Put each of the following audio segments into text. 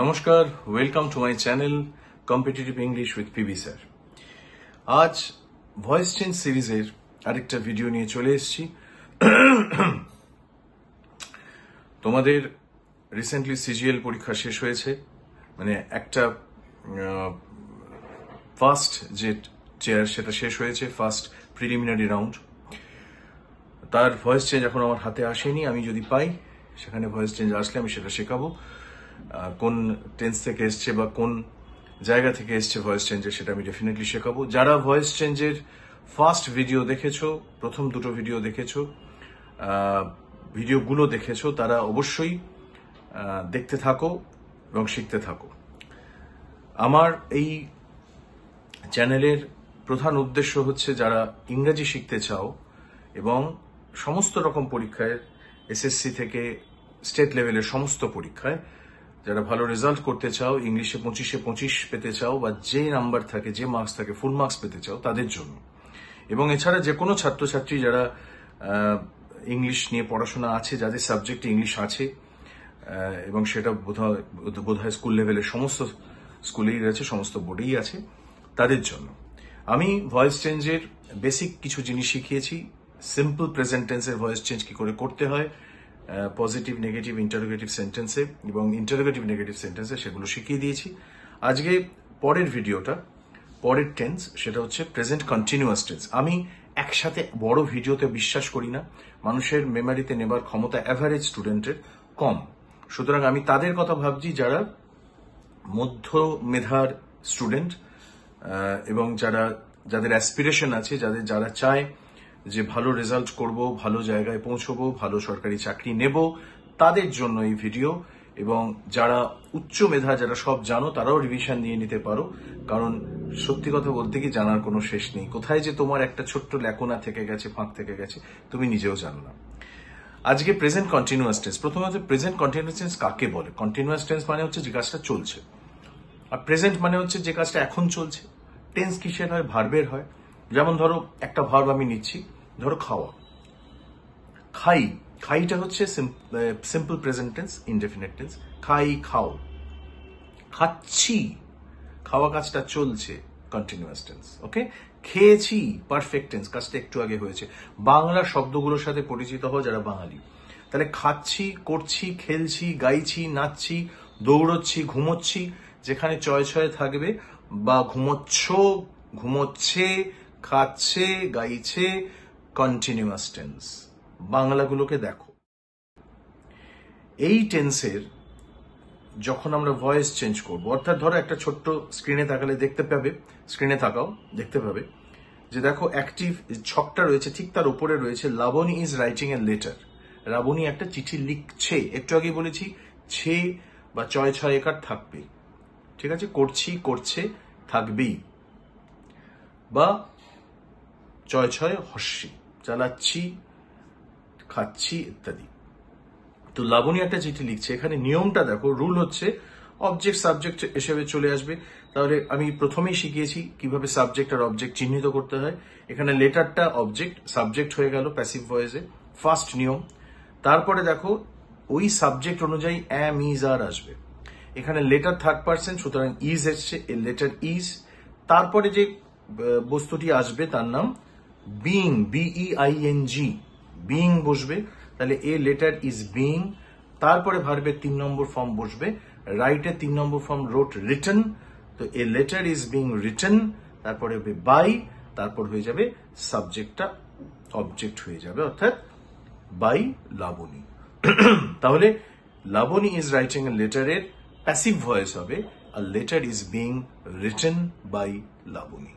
নমস্কার, welcome to my channel competitive English with PB sir. আজ voice change সিরিজের আরেকটা ভিডিও নিয়ে চলে এসেছি। তোমাদের রিসেন্টলি সিজিএল পরীক্ষা শেষ হয়েছে, মানে একটা ফার্স্ট যে চেয়ার সেটা শেষ হয়েছে, ফার্স্ট প্রিলিমিনারি রাউন্ড। তার ভয়েস চেঞ্জ এখন আমার হাতে আসেনি, আমি যদি পাই সেখানে ভয়েস চেঞ্জ আসলে আমি সেটা শেখাবো। কোন টেন্স থেকে এসছে বা কোন জায়গা থেকে এসছে ভয়েস চেঞ্জের, সেটা আমি ডেফিনেটলি শেখাবো। যারা ভয়েস চেঞ্জের ফার্স্ট ভিডিও দেখেছো, প্রথম দুটো ভিডিও দেখেছো, ভিডিওগুলো দেখেছো, তারা অবশ্যই দেখতে থাকো এবং শিখতে থাকো। আমার এই চ্যানেলের প্রধান উদ্দেশ্য হচ্ছে যারা ইংরেজি শিখতে চাও এবং সমস্ত রকম পরীক্ষায়, এসএসসি থেকে স্টেট লেভেলের সমস্ত পরীক্ষায় যারা ভালো রেজাল্ট করতে চাও, ইংলিশে 25-এ 25 পেতে চাও, বা যে নাম্বার থাকে, যে মার্কস থাকে, ফুল মার্কস পেতে চাও, তাদের জন্য। এবং এছাড়া যে কোনো ছাত্রছাত্রী যারা ইংলিশ নিয়ে পড়াশোনা আছে, যাদের সাবজেক্টে ইংলিশ আছে, এবং সেটা বোধহয় স্কুল লেভেলের সমস্ত স্কুলেই আছে, সমস্ত বোর্ডেই আছে, তাদের জন্য আমি ভয়েস চেঞ্জের বেসিক কিছু জিনিস শিখিয়েছি। সিম্পল প্রেজেন্ট টেন্সের ভয়েস চেঞ্জ কি করে করতে হয়, পজিটিভ, নেগেটিভ, ইন্টারোগেটিভ সেন্টেন্সে এবং ইন্টারোগেটিভ নেগেটিভ সেন্টেন্সে, সেগুলো শিখিয়ে দিয়েছি। আজকে পরের ভিডিওটা, পরের টেন্স, সেটা হচ্ছে প্রেজেন্ট কন্টিনিউয়াস টেন্স। আমি একসাথে বড় ভিডিওতে বিশ্বাস করি না, মানুষের মেমোরিতে নেবার ক্ষমতা অ্যাভারেজ স্টুডেন্টের কম। সুতরাং আমি তাদের কথা ভাবছি যারা মধ্য মেধার স্টুডেন্ট এবং যাদের অ্যাসপিরেশন আছে, যারা চায় যে ভালো রেজাল্ট করব, ভালো জায়গায় পৌঁছবো, ভালো সরকারি চাকরি নেব, তাদের জন্য এই ভিডিও। এবং যারা উচ্চ মেধা, যারা সব জানো, তারাও রিভিশন নিয়ে নিতে পারো। কারণ সত্যি কথা বলতে কি, জানার কোনো শেষ নেই। কোথায় যে তোমার একটা ছোট্ট ল্যাকোনা থেকে গেছে, ফাঁক থেকে গেছে, তুমি নিজেও জানো না। আজকে প্রেজেন্ট কন্টিনিউয়াস টেন্স। প্রথমে হচ্ছে প্রেজেন্ট কন্টিনিউয়াস টেন্স কাকে বলে। কন্টিনিউয়াস টেন্স মানে হচ্ছে যে কাজটা চলছে, আর প্রেজেন্ট মানে হচ্ছে যে কাজটা এখন চলছে। টেন্স কিসের হয়? ভার্বের হয়। যেমন ধরো একটা ভার্ব আমি নিচ্ছি, ধরো খাওয়া, খাই। খাইটা হচ্ছে simple present tense, indefinite tense. খাই, খাও। খাচ্ছি, খাওয়া কাজটা চলছে, কন্টিনিউয়াস টেন্স। ওকে। খেয়েছি, পারফেক্ট টেন্স, কাজটা একটু আগে হয়েছে। বাংলা শব্দগুলোর সাথে পরিচিত হও যারা বাঙালি। তাহলে খাচ্ছি, করছি, খেলছি, গাইছি, নাচছি, দৌড়চ্ছি, ঘুমোচ্ছি, যেখানে চয় ছয় থাকবে, বা ঘুমোচ্ছ, ঘুমোচ্ছে, খাচ্ছে, গাইছে, কন্টিনিউয়াস টেন্স। বাংলাগুলোকে দেখো। এই টেন্সের যখন আমরা ভয়েস চেঞ্জ করব, অর্থাৎ ধরো একটা ছোট্ট স্ক্রিনে তাকালে দেখতে পাবে, স্ক্রিনে তাকাও, দেখতে পাবে যে দেখো অ্যাক্টিভ ছকটা রয়েছে, ঠিক তার উপরে রয়েছে Laboni is writing a letter. Laboni একটা চিঠি লিখছে। একটু আগে বলেছি ছে বা চয় ছয় একার থাকবে, ঠিক আছে। করছি, করছে, থাকবেই, বা চয় ছয় হস্যি, চালাচ্ছি, খাচ্ছি, ইত্যাদি। তো লাবণী একটা চিঠি লিখছে। এখানে নিয়মটা দেখো, রুল হচ্ছে অবজেক্ট সাবজেক্ট হিসেবে চলে আসবে। তাহলে আমি প্রথমেই শিখিয়েছি কিভাবে সাবজেক্ট আর অবজেক্ট চিহ্নিত করতে হয়। এখানে লেটারটা অবজেক্ট, সাবজেক্ট হয়ে গেল প্যাসিভ ভয়েসে, ফার্স্ট নিয়ম। তারপরে দেখো ওই সাবজেক্ট অনুযায়ী অ্যাম, ইজ, আর আসবে। এখানে লেটার থার্ড পারসন, সুতরাং ইজ এসছে, এ লেটার ইজ। তারপরে যে বস্তুটি আসবে তার নাম বিইং, BEING, বিইং বসবে। তাহলে এ লেটার ইজ বিইং। তারপরে ভার্বের 3 নম্বর ফর্ম বসবে, রাইটের 3 নম্বর ফর্ম রোট, রিটেন। তো a letter is being written, তারপরে হবে বাই, তারপর হয়ে যাবে সাবজেক্টটা অবজেক্ট হয়ে যাবে, অর্থাৎ বাই লাবণী। তাহলে লাবণী ইজ রাইটিং এ লেটারের প্যাসিভ ভয়েস হবে, আর letter is being written by Labani.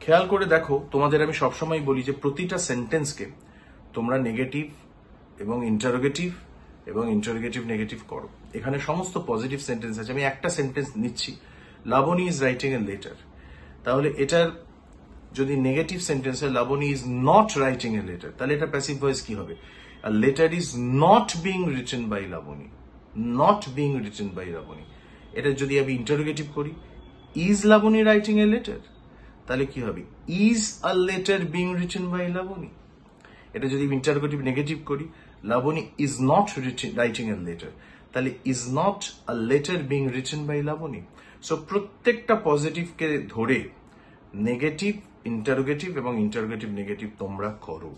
খেয়াল করে দেখো, তোমাদের আমি সবসময় বলি যে প্রতিটা সেন্টেন্সকে তোমরা নেগেটিভ এবং ইন্টারোগেটিভ নেগেটিভ করো। এখানে সমস্ত পজিটিভ সেন্টেন্স আছে। আমি একটা সেন্টেন্স নিচ্ছি, Laboni is writing a letter. তাহলে এটার যদি নেগেটিভ সেন্টেন্স হয় Laboni is not writing a letter, তাহলে এটা প্যাসিভ ভয়েস কি হবে? A letter is not being written by Laboni. Not being written by Laboni. এটা যদি আমি ইন্টারোগেটিভ করি, is Laboni writing a letter? তাহলে কি হবে? Is a letter being written by Laboni? এটা যদি আমি ইন্টারোগেটিভ নেগেটিভ করি, Laboni is not writing a letter. তাহলে is not a letter being written by Laboni. So প্রত্যেকটা পজিটিভকে ধরে নেগেটিভ, ইন্টারোগেটিভ এবং ইন্টারোগেটিভ নেগেটিভ তোমরা করো।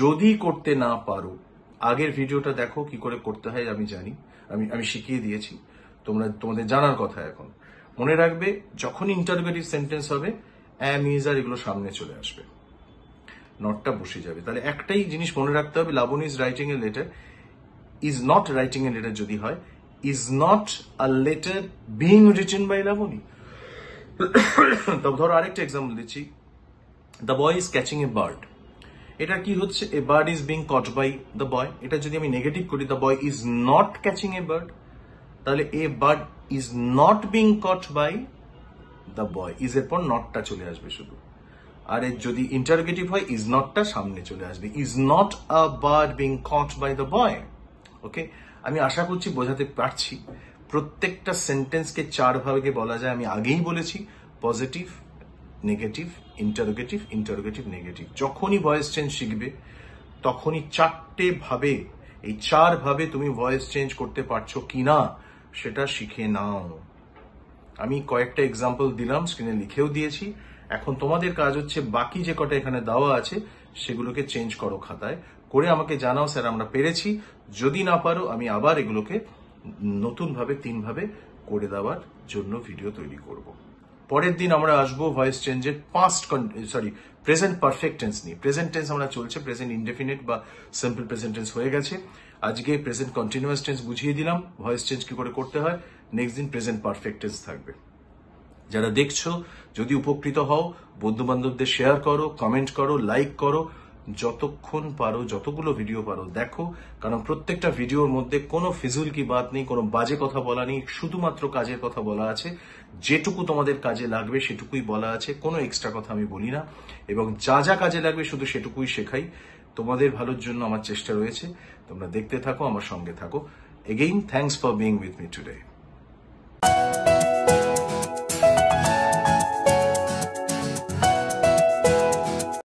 যদি করতে না পারো, আগের ভিডিওটা দেখো কি করে করতে হয়। আমি জানি, আমি শিখিয়ে দিয়েছি, তোমাদের জানার কথা। এখন মনে রাখবে, যখন ইন্টারোগেটিভ সেন্টেন্স হবে অ্যাম, ইজ আর এগুলো সামনে চলে আসবে, নটটা বসে যাবে। তাহলে একটাই জিনিস মনে রাখতে হবে, Labani is writing a letter, is not writing a letter যদি হয়, is not a letter being written by Labani. তবে ধরো আরেকটা এক্সাম্পল দিচ্ছি, the boy is catching a bird. এটা কি হচ্ছে? A bird is being caught by the boy. এটা যদি আমি নেগেটিভ করি, the boy is not catching a bird, তাহলে a bird is not being caught by the boy. Is এর পর নটটা চলে আসবে শুধু। আর যদি ইন্টারোগেটিভ হয়, ইজ নটটা সামনে চলে আসবে, is not a bird being caught by the boy. Okay, আমি আশা করছি বোঝাতে পারছি। প্রত্যেকটা সেন্টেন্সকে 4 ভাগে বলা যায়। আমি আগেই বলেছি, পজিটিভ, নেগেটিভ, ইন্টারোগেটিভ নেগেটিভ। যখনই ভয়েস চেঞ্জ শিখবে তখনই 4টে ভাবে, এই 4 ভাবে তুমি ভয়েস চেঞ্জ করতে পারছো কিনা সেটা শিখে নাও। আমি কয়েকটা এক্সাম্পল দিলাম, স্ক্রিনে লিখেও দিয়েছি। এখন তোমাদের কাজ হচ্ছে বাকি যে কটা এখানে দেওয়া আছে সেগুলোকে চেঞ্জ করো খাতায়, করে আমাকে জানাও, স্যার আমরা পেরেছি। যদি না পারো আমি আবার এগুলোকে নতুন ভাবে 3 ভাবে করে দেওয়ার জন্য ভিডিও তৈরি করব। পরের দিন আমরা আসবো ভয়েস চেঞ্জের প্রেজেন্ট পারফেক্ট টেন্স নিয়ে। প্রেজেন্ট টেন্স আমরা চলছে, প্রেজেন্ট ইনডেফিনিট বা সিম্পল প্রেজেন্ট টেন্স হয়ে গেছে। আজকে প্রেজেন্ট কন্টিনিউয়াস টেন্স বুঝিয়ে দিলাম, ভয়েস চেঞ্জ কি করে করতে হয়। নেক্সট দিন প্রেজেন্ট পারফেক্ট টেন্স থাকবে। যারা দেখছো, যদি উপকৃত হও, বন্ধু বান্ধবদের শেয়ার করো, কমেন্ট করো, লাইক করো, যতক্ষণ পারো, যতগুলো ভিডিও পারো দেখো। কারণ প্রত্যেকটা ভিডিওর মধ্যে কোনো ফিজুল কি বাত নেই, কোনো বাজে কথা বলা নেই, শুধুমাত্র কাজের কথা বলা আছে। যেটুকু তোমাদের কাজে লাগবে সেটুকুই বলা আছে, কোনো এক্সট্রা কথা আমি বলি না। এবং যা যা কাজে লাগবে শুধু সেটুকুই শেখাই। তোমাদের ভালোর জন্য আমার চেষ্টা রয়েছে। তোমরা দেখতে থাকো, আমার সঙ্গে থাকো। Again, thanks for being with me today.